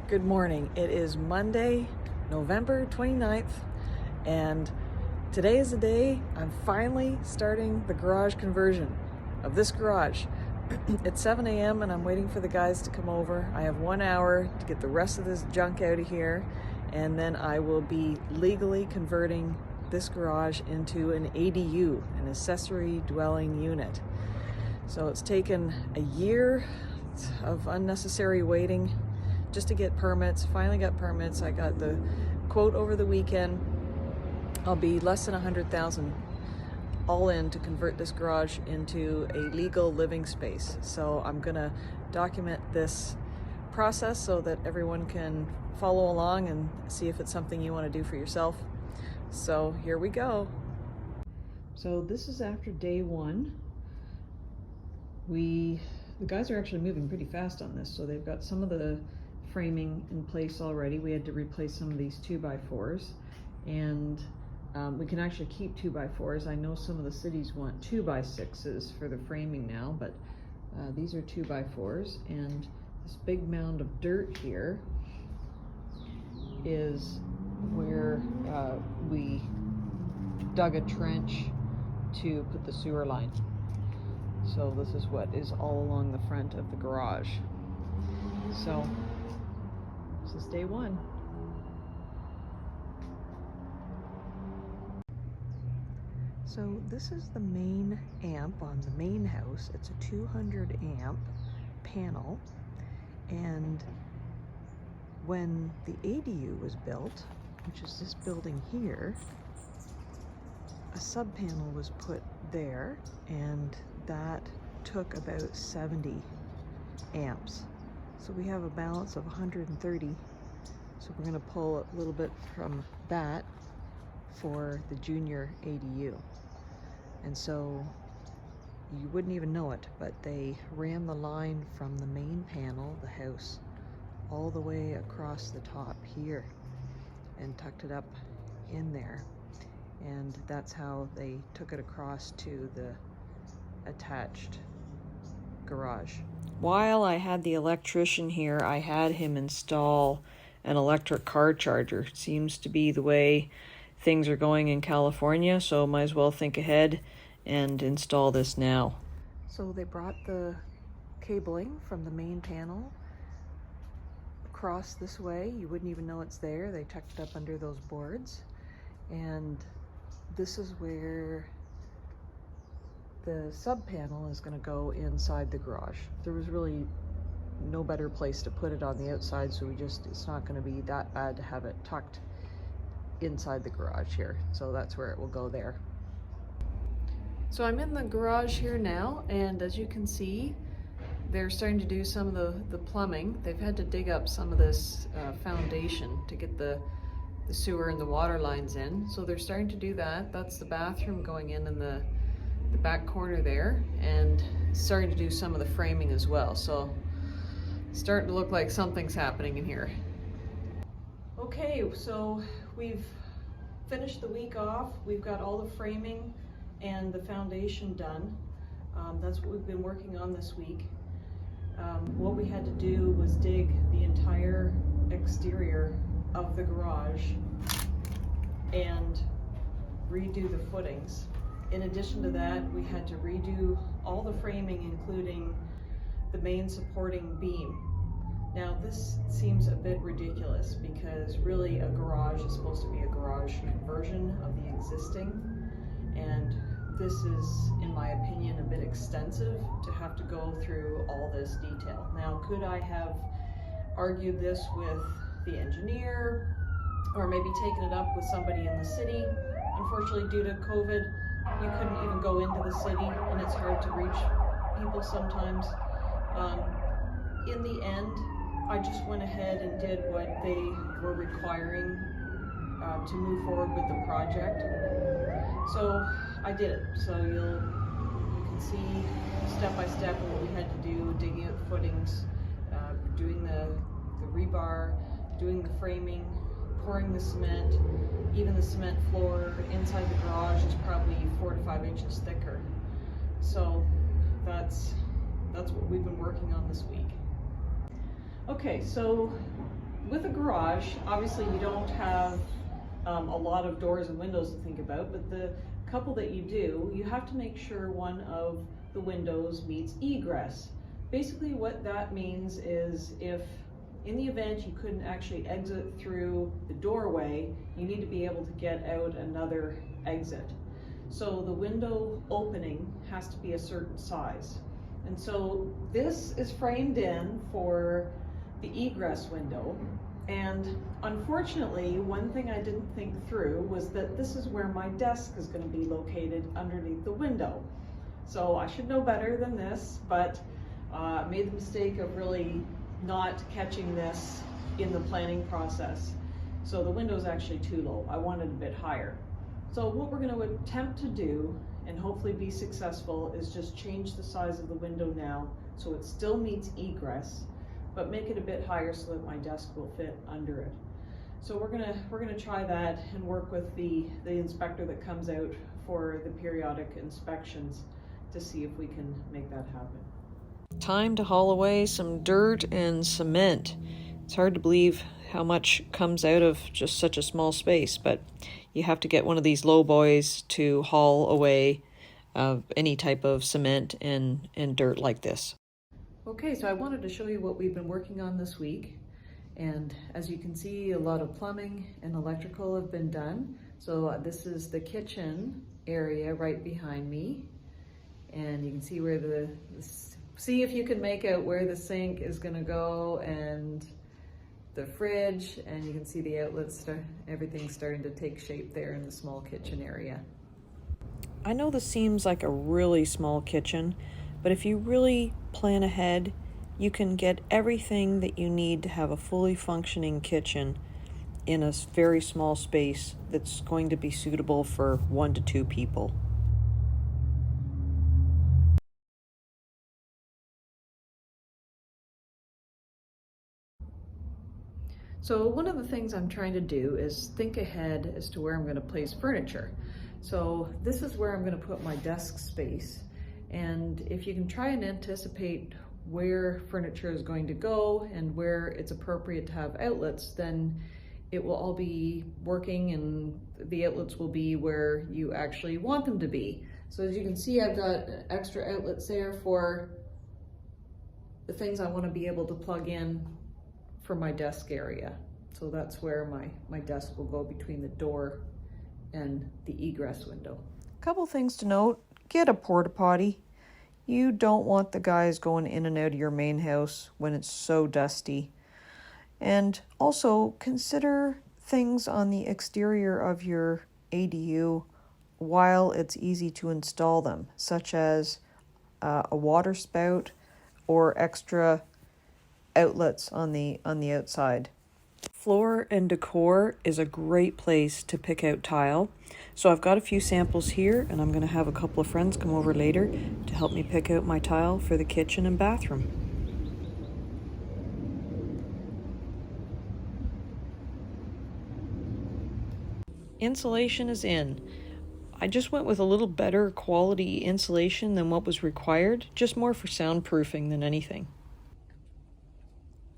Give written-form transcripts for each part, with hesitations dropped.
Good morning. It is Monday, November 29th, and today is the day I'm finally starting the garage conversion of this garage. It's 7 a.m. and I'm waiting for the guys to come over. I have 1 hour to get the rest of this junk out of here, and then I will be legally converting this garage into an ADU, an accessory dwelling unit. So it's taken a year of unnecessary waiting just to get permits. Finally got permits. I got the quote over the weekend. I'll be less than $100,000 all in to convert this garage into a legal living space. So I'm gonna document this process so that everyone can follow along and see if it's something you want to do for yourself. So here we go. So this is after day one. The guys are actually moving pretty fast on this. So they've got some of the framing in place already. We had to replace some of these 2x4s, and we can actually keep 2x4s. I know some of the cities want 2x6s for the framing now, but these are 2x4s, and this big mound of dirt here is where we dug a trench to put the sewer line. So this is what is all along the front of the garage. So this is day one. So this is the main amp on the main house. It's a 200 amp panel, and when the ADU was built, which is this building here, a sub panel was put there, and that took about 70 amps. So we have a balance of 130. So we're going to pull a little bit from that for the junior ADU. And so you wouldn't even know it, but they ran the line from the main panel, the house, all the way across the top here and tucked it up in there. And that's how they took it across to the attached garage. While I had the electrician here, I had him install an electric car charger. Seems to be the way things are going in California, so might as well think ahead and install this now. So they brought the cabling from the main panel across this way. You wouldn't even know it's there. They tucked it up under those boards, and this is where the sub panel is going to go inside the garage. There was really no better place to put it on the outside, so it's not going to be that bad to have it tucked inside the garage here. So that's where it will go there. So I'm in the garage here now, and as you can see, they're starting to do some of the plumbing. They've had to dig up some of this foundation to get the sewer and the water lines in. So they're starting to do that. That's the bathroom going in the back corner there, and starting to do some of the framing as well. So it's starting to look like something's happening in here. Okay, so we've finished the week off. We've got all the framing and the foundation done. That's what we've been working on this week. What we had to do was dig the entire exterior of the garage and redo the footings. In addition to that, we had to redo all the framing, including the main supporting beam. Now this seems a bit ridiculous because really a garage is supposed to be a garage conversion of the existing, and this is, in my opinion, a bit extensive to have to go through all this detail. Now, could I have argued this with the engineer, or maybe taken it up with somebody in the city? Unfortunately, due to COVID, you couldn't even go into the city, and it's hard to reach people sometimes. In the end, I just went ahead and did what they were requiring to move forward with the project. So I did it. So you can see step by step what we had to do: digging out footings, doing the rebar, doing the framing, pouring the cement. Even the cement floor inside the garage is probably 4 to 5 inches thicker. So that's what we've been working on this week. Okay, so with a garage, obviously you don't have a lot of doors and windows to think about, but the couple that you do, you have to make sure one of the windows meets egress. Basically what that means is if in the event you couldn't actually exit through the doorway, you need to be able to get out another exit. So the window opening has to be a certain size. And so this is framed in for the egress window. And unfortunately, one thing I didn't think through was that this is where my desk is going to be located underneath the window. So I should know better than this, but made the mistake of really not catching this in the planning process. So the window is actually too low. I wanted a bit higher. So what we're going to attempt to do, and hopefully be successful, is just change the size of the window now so it still meets egress, but make it a bit higher so that my desk will fit under it. So we're gonna try that and work with the inspector that comes out for the periodic inspections to see if we can make that happen. Time to haul away some dirt and cement. It's hard to believe how much comes out of just such a small space, but you have to get one of these low boys to haul away any type of cement and dirt like this. Okay, so I wanted to show you what we've been working on this week. And as you can see, a lot of plumbing and electrical have been done. So this is the kitchen area right behind me. And you can see where see if you can make out where the sink is gonna go and the fridge, and you can see the outlets, everything's starting to take shape there in the small kitchen area. I know this seems like a really small kitchen, but if you really plan ahead, you can get everything that you need to have a fully functioning kitchen in a very small space that's going to be suitable for 1 to 2 people. So one of the things I'm trying to do is think ahead as to where I'm going to place furniture. So this is where I'm going to put my desk space. And if you can try and anticipate where furniture is going to go and where it's appropriate to have outlets, then it will all be working and the outlets will be where you actually want them to be. So as you can see, I've got extra outlets there for the things I want to be able to plug in for my desk area. So that's where my desk will go, between the door and the egress window. Couple things to note: get a porta potty. You don't want the guys going in and out of your main house when it's so dusty. And also consider things on the exterior of your ADU while it's easy to install them, such as a water spout or extra outlets on the outside. Floor and Decor is a great place to pick out tile. So I've got a few samples here, and I'm going to have a couple of friends come over later to help me pick out my tile for the kitchen and bathroom. Insulation is in. I just went with a little better quality insulation than what was required, just more for soundproofing than anything.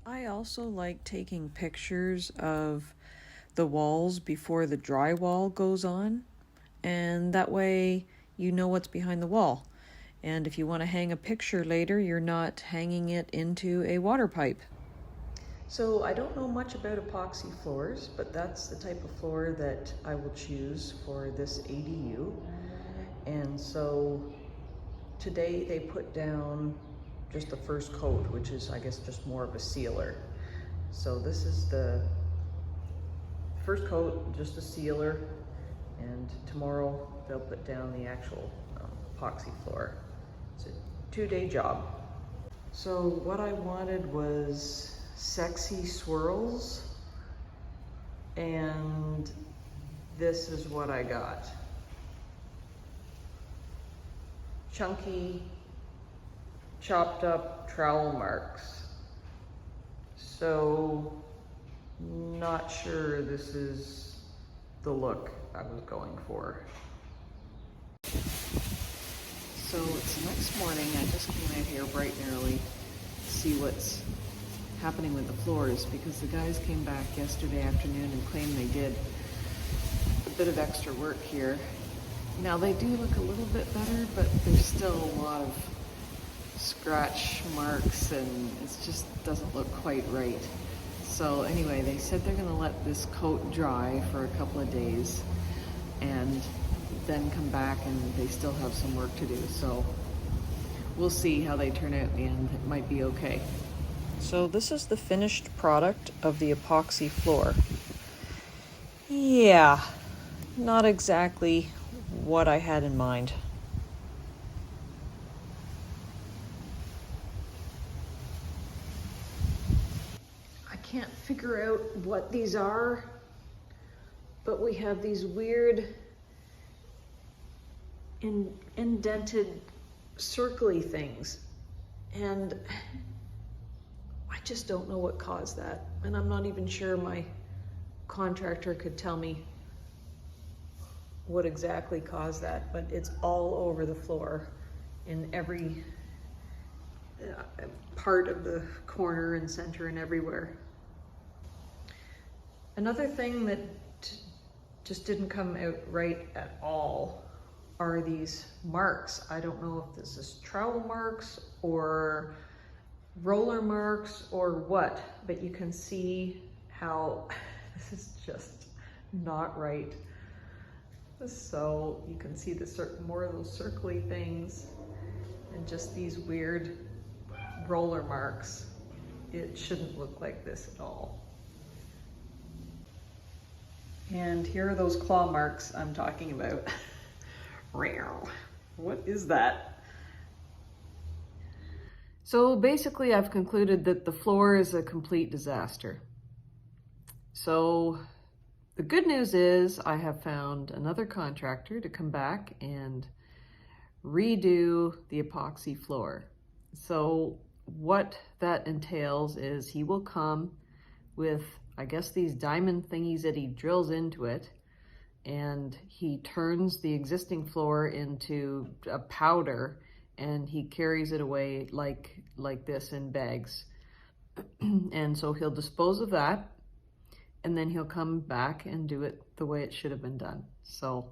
I also like taking pictures of the walls before the drywall goes on, and that way you know what's behind the wall. And if you want to hang a picture later, you're not hanging it into a water pipe. So I don't know much about epoxy floors, but that's the type of floor that I will choose for this ADU. And so today they put down just the first coat, which is, I guess, just more of a sealer. So this is the first coat, just a sealer, and tomorrow they'll put down the actual epoxy floor. It's a 2-day job. So what I wanted was sexy swirls, and this is what I got. Chunky, chopped up trowel marks. So not sure this is the look I was going for. So it's the next morning. I just came out here bright and early to see what's happening with the floors, because the guys came back yesterday afternoon and claimed they did a bit of extra work here. Now they do look a little bit better, but there's still a lot of scratch marks and it just doesn't look quite right. So anyway, they said they're gonna let this coat dry for a couple of days and then come back, and they still have some work to do. So we'll see how they turn out in the end. It might be okay. So this is the finished product of the epoxy floor. Yeah, not exactly what I had in mind. I can't figure out what these are, but we have these weird indented circly things, and I just don't know what caused that, and I'm not even sure my contractor could tell me what exactly caused that, but it's all over the floor in every part of the corner and center and everywhere. Another thing that just didn't come out right at all are these marks. I don't know if this is trowel marks or roller marks or what, but you can see how this is just not right. So you can see more of those circly things and just these weird roller marks. It shouldn't look like this at all. And here are those claw marks I'm talking about. What is that? So basically I've concluded that the floor is a complete disaster. So the good news is I have found another contractor to come back and redo the epoxy floor. So what that entails is he will come with, I guess, these diamond thingies that he drills into it, and he turns the existing floor into a powder, and he carries it away like this in bags. And so he'll dispose of that, and then he'll come back and do it the way it should have been done. So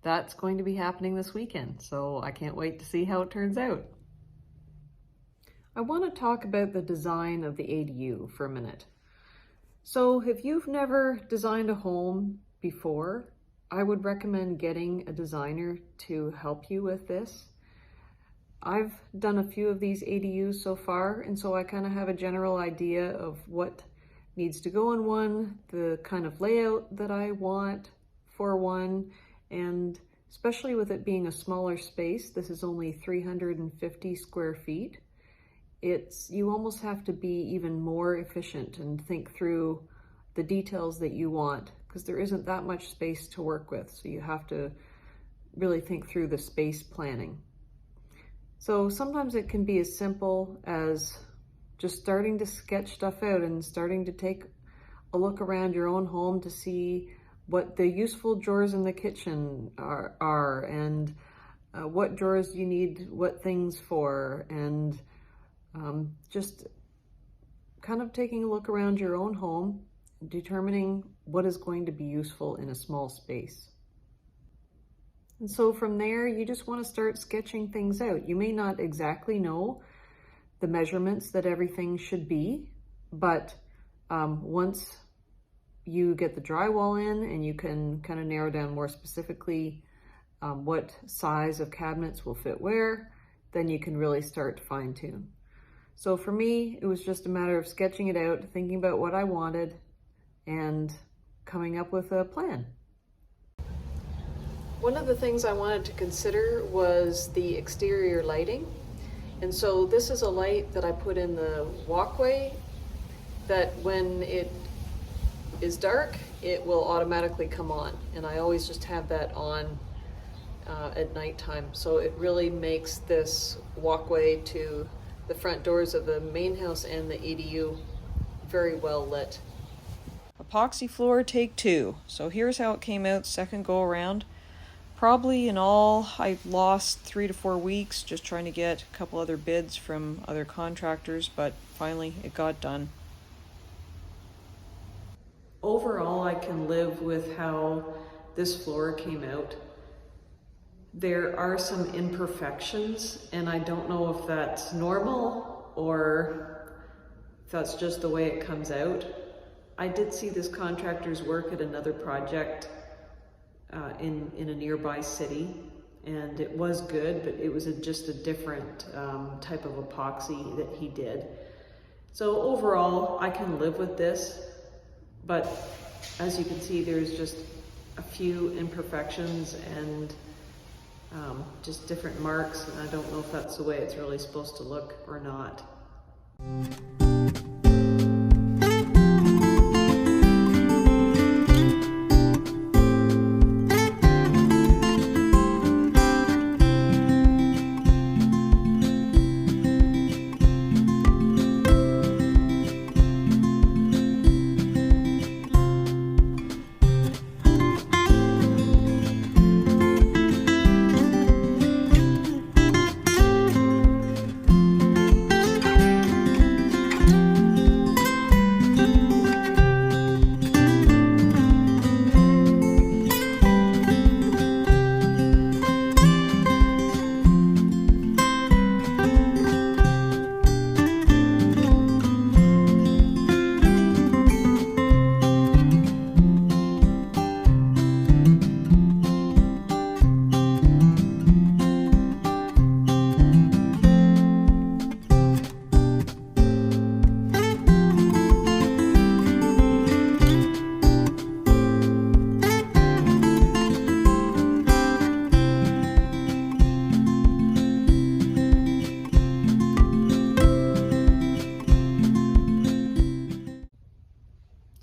that's going to be happening this weekend. So I can't wait to see how it turns out. I want to talk about the design of the ADU for a minute. So if you've never designed a home before, I would recommend getting a designer to help you with this. I've done a few of these ADUs so far, and so I kind of have a general idea of what needs to go in one, the kind of layout that I want for one, and especially with it being a smaller space, this is only 350 square feet. You almost have to be even more efficient and think through the details that you want, because there isn't that much space to work with. So you have to really think through the space planning. So sometimes it can be as simple as just starting to sketch stuff out and starting to take a look around your own home to see what the useful drawers in the kitchen are and what drawers you need what things for, and just kind of taking a look around your own home, determining what is going to be useful in a small space. And so from there, you just want to start sketching things out. You may not exactly know the measurements that everything should be, but once you get the drywall in and you can kind of narrow down more specifically what size of cabinets will fit where, then you can really start to fine tune. So for me, it was just a matter of sketching it out, thinking about what I wanted, and coming up with a plan. One of the things I wanted to consider was the exterior lighting. And so this is a light that I put in the walkway that when it is dark, it will automatically come on. And I always just have that on at nighttime. So it really makes this walkway to the front doors of the main house and the ADU very well lit. Epoxy floor take 2. So here's how it came out second go around. Probably in all, I lost 3 to 4 weeks just trying to get a couple other bids from other contractors, but finally it got done. Overall, I can live with how this floor came out. There are some imperfections, and I don't know if that's normal or if that's just the way it comes out. I did see this contractor's work at another project in a nearby city, and it was good, but it was just a different type of epoxy that he did. So overall, I can live with this, but as you can see, there's just a few imperfections and just different marks, and I don't know if that's the way it's really supposed to look or not.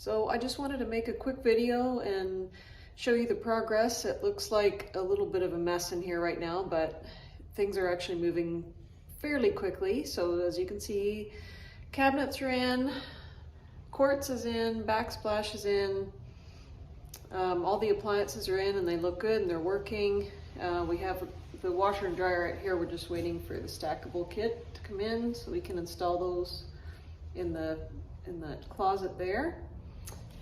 So I just wanted to make a quick video and show you the progress. It looks like a little bit of a mess in here right now, but things are actually moving fairly quickly. So as you can see, cabinets are in, quartz is in, backsplash is in, all the appliances are in and they look good and they're working. We have the washer and dryer right here. We're just waiting for the stackable kit to come in so we can install those in the closet there.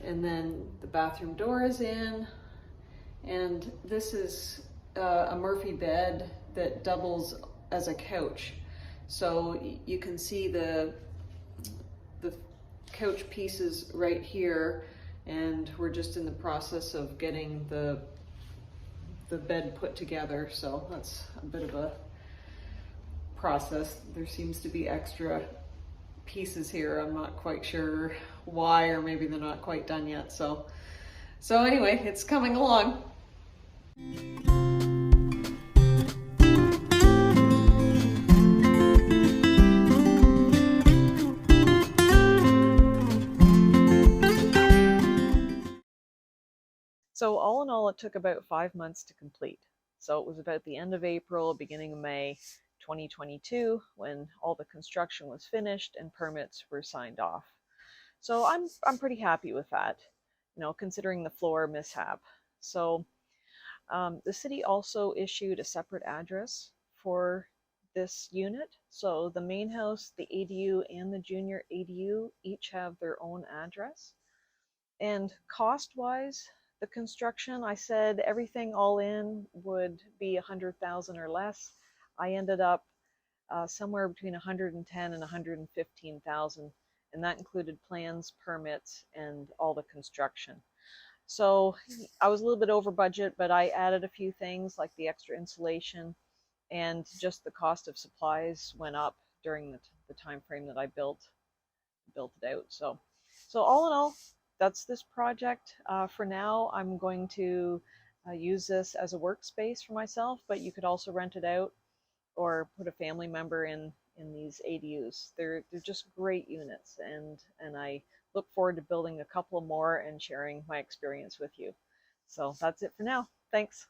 And then the bathroom door is in, and this is a Murphy bed that doubles as a couch. So you can see the couch pieces right here, and we're just in the process of getting the bed put together. So that's a bit of a process. There seems to be extra pieces here. I'm not quite sure why, or maybe they're not quite done yet. So anyway, it's coming along. So all in all, it took about 5 months to complete. So it was about the end of April, beginning of May 2022 when all the construction was finished and permits were signed off. So I'm pretty happy with that, you know, considering the floor mishap. So the city also issued a separate address for this unit. So the main house, the ADU, and the junior ADU each have their own address. And cost-wise, the construction, I said everything all in would be $100,000 or less. I ended up somewhere between $110,000 and $115,000, and that included plans, permits, and all the construction. So I was a little bit over budget, but I added a few things like the extra insulation, and just the cost of supplies went up during the time frame that I built it out. So all in all, that's this project. For now, I'm going to use this as a workspace for myself, but you could also rent it out or put a family member in these ADUs. They're just great units, and I look forward to building a couple more and sharing my experience with you. So that's it for now. Thanks.